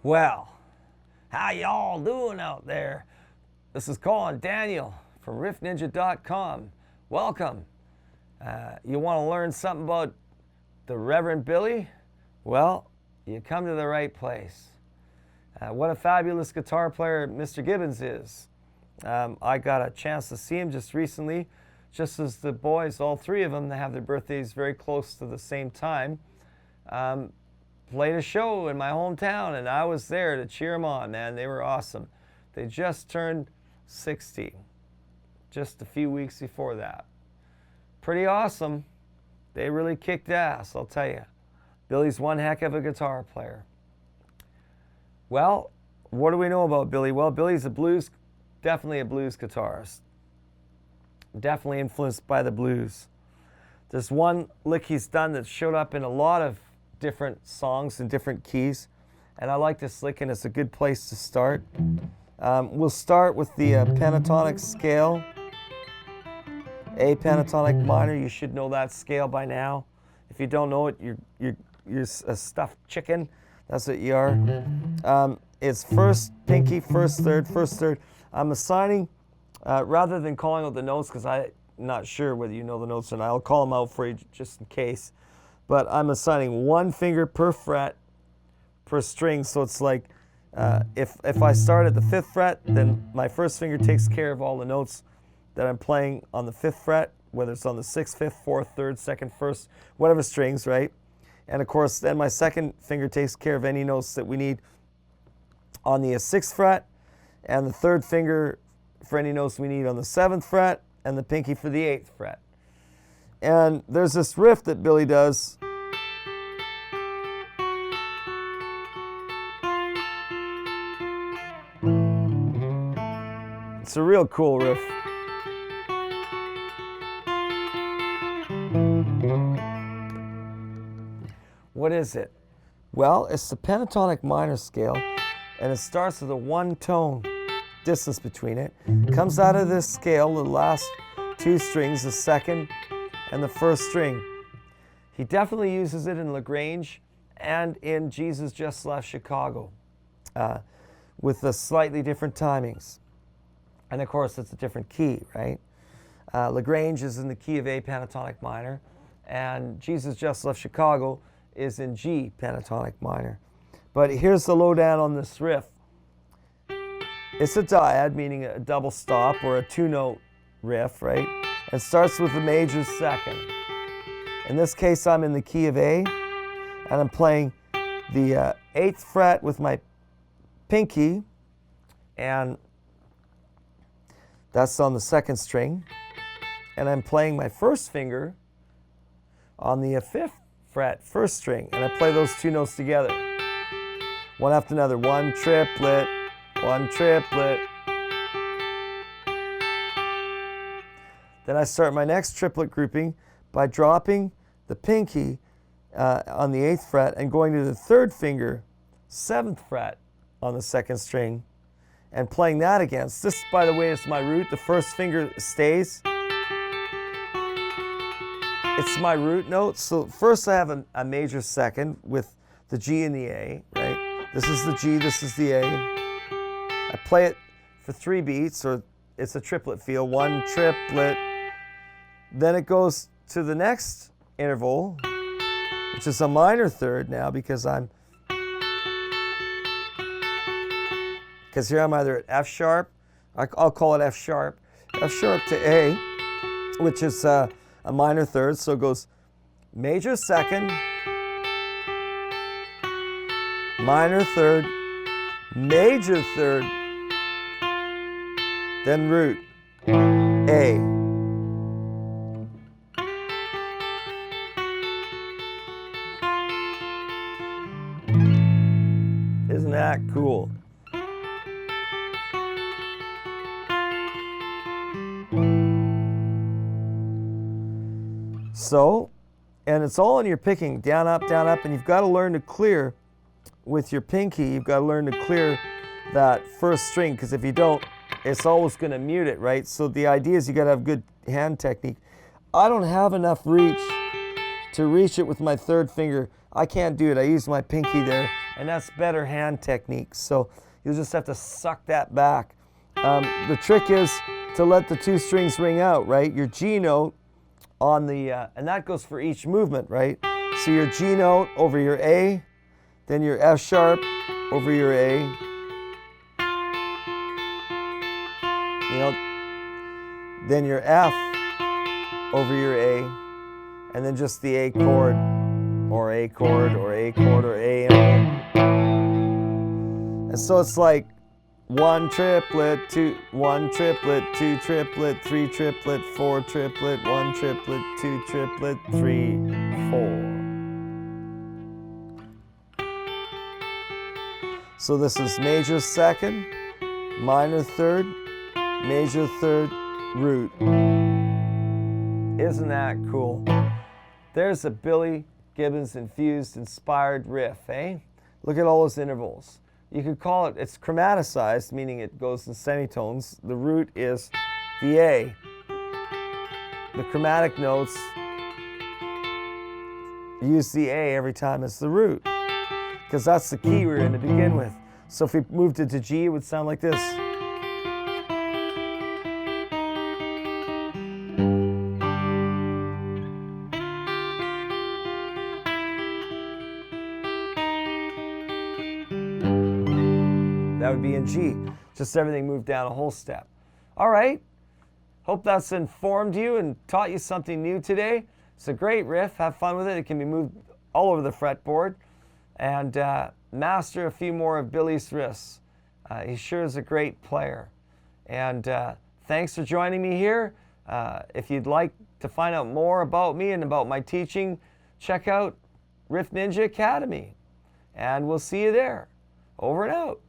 Well, how y'all doing out there? This is Colin Daniel from riffninja.com. Welcome. You want to learn something about the Reverend Billy? Well, you come to the right place. What a fabulous guitar player Mr. Gibbons is. I got a chance to see him just recently, just as the boys, all three of them, they have their birthdays very close to the same time. Played a show in my hometown, and I was there to cheer them on, man. They were awesome. They just turned 60, just a few weeks before that. Pretty awesome. They really kicked ass, I'll tell you. Billy's one heck of a guitar player. Well, what do we know about Billy? Well, Billy's definitely a blues guitarist. Definitely influenced by the blues. There's one lick he's done that showed up in a lot of different songs in different keys, and I like this lick, and it's a good place to start. We'll start with the pentatonic scale, A pentatonic minor. You should know that scale by now. If you don't know it, you're a stuffed chicken. That's what you are. It's first pinky, first third. I'm assigning, rather than calling out the notes, because I'm not sure whether you know the notes or not. I'll call them out for you just in case. But I'm assigning one finger per fret per string. So it's like if I start at the 5th fret, then my first finger takes care of all the notes that I'm playing on the 5th fret, whether it's on the 6th, 5th, 4th, 3rd, 2nd, 1st, whatever strings, right? And of course, then my second finger takes care of any notes that we need on the 6th fret, and the third finger for any notes we need on the 7th fret, and the pinky for the 8th fret. And there's this riff that Billy does. It's a real cool riff. What is it? Well, it's the pentatonic minor scale, and it starts with a one-tone distance between it. Comes out of this scale, the last two strings, the second and the first string. He definitely uses it in LaGrange and in Jesus Just Left Chicago, with the slightly different timings. And of course, it's a different key, right? LaGrange is in the key of A pentatonic minor, and Jesus Just Left Chicago is in G pentatonic minor. But here's the lowdown on this riff. It's a dyad, meaning a double stop or a two-note riff, right? It starts with the major second. In this case, I'm in the key of A, and I'm playing the 8th fret with my pinky, and that's on the 2nd string. And I'm playing my first finger on the 5th fret, 1st string, and I play those two notes together, one after another. One triplet, one triplet. Then I start my next triplet grouping by dropping the pinky on the 8th fret and going to the 3rd finger, 7th fret on the 2nd string, and playing that again. This, by the way, is my root. The first finger stays. It's my root note. So first I have a major second with the G and the A, right? This is the G, this is the A. I play it for 3 beats, or it's a triplet feel. One triplet. Then it goes to the next interval, which is a minor third now, because here I'm either at F sharp, I'll call it F sharp to A, which is a minor third. So it goes major second, minor third, major third, then root, A. Isn't that cool? So, and it's all in your picking, down, up, and you've got to learn to clear with your pinky. You've got to learn to clear that first string, because if you don't, it's always going to mute it, right? So the idea is you got to have good hand technique. I don't have enough reach to reach it with my 3rd finger. I can't do it. I use my pinky there, and that's better hand technique. So you'll just have to suck that back. The trick is to let the 2 strings ring out, right? Your G note on the, and that goes for each movement, right? So your G note over your A, then your F sharp over your A. You know, then your F over your A, and then just the A chord, or A chord, or A chord, or A and O. And so it's like 1 triplet, 2, 1 triplet, 2 triplet, 3 triplet, 4 triplet, 1 triplet, 2 triplet, 3, 4. So this is major 2nd, minor 3rd, major 3rd, root. Isn't that cool? There's a Billy Gibbons infused inspired riff, eh? Look at all those intervals. You could call it, it's chromaticized, meaning it goes in semitones. The root is the A. The chromatic notes use the A every time it's the root, because that's the key we're in to begin with. So if we moved it to G, it would sound like this. That would be in G. Just everything moved down a whole step. All right. Hope that's informed you and taught you something new today. It's a great riff. Have fun with it. It can be moved all over the fretboard. And master a few more of Billy's riffs. He sure is a great player. And thanks for joining me here. If you'd like to find out more about me and about my teaching, check out Riff Ninja Academy. And we'll see you there. Over and out.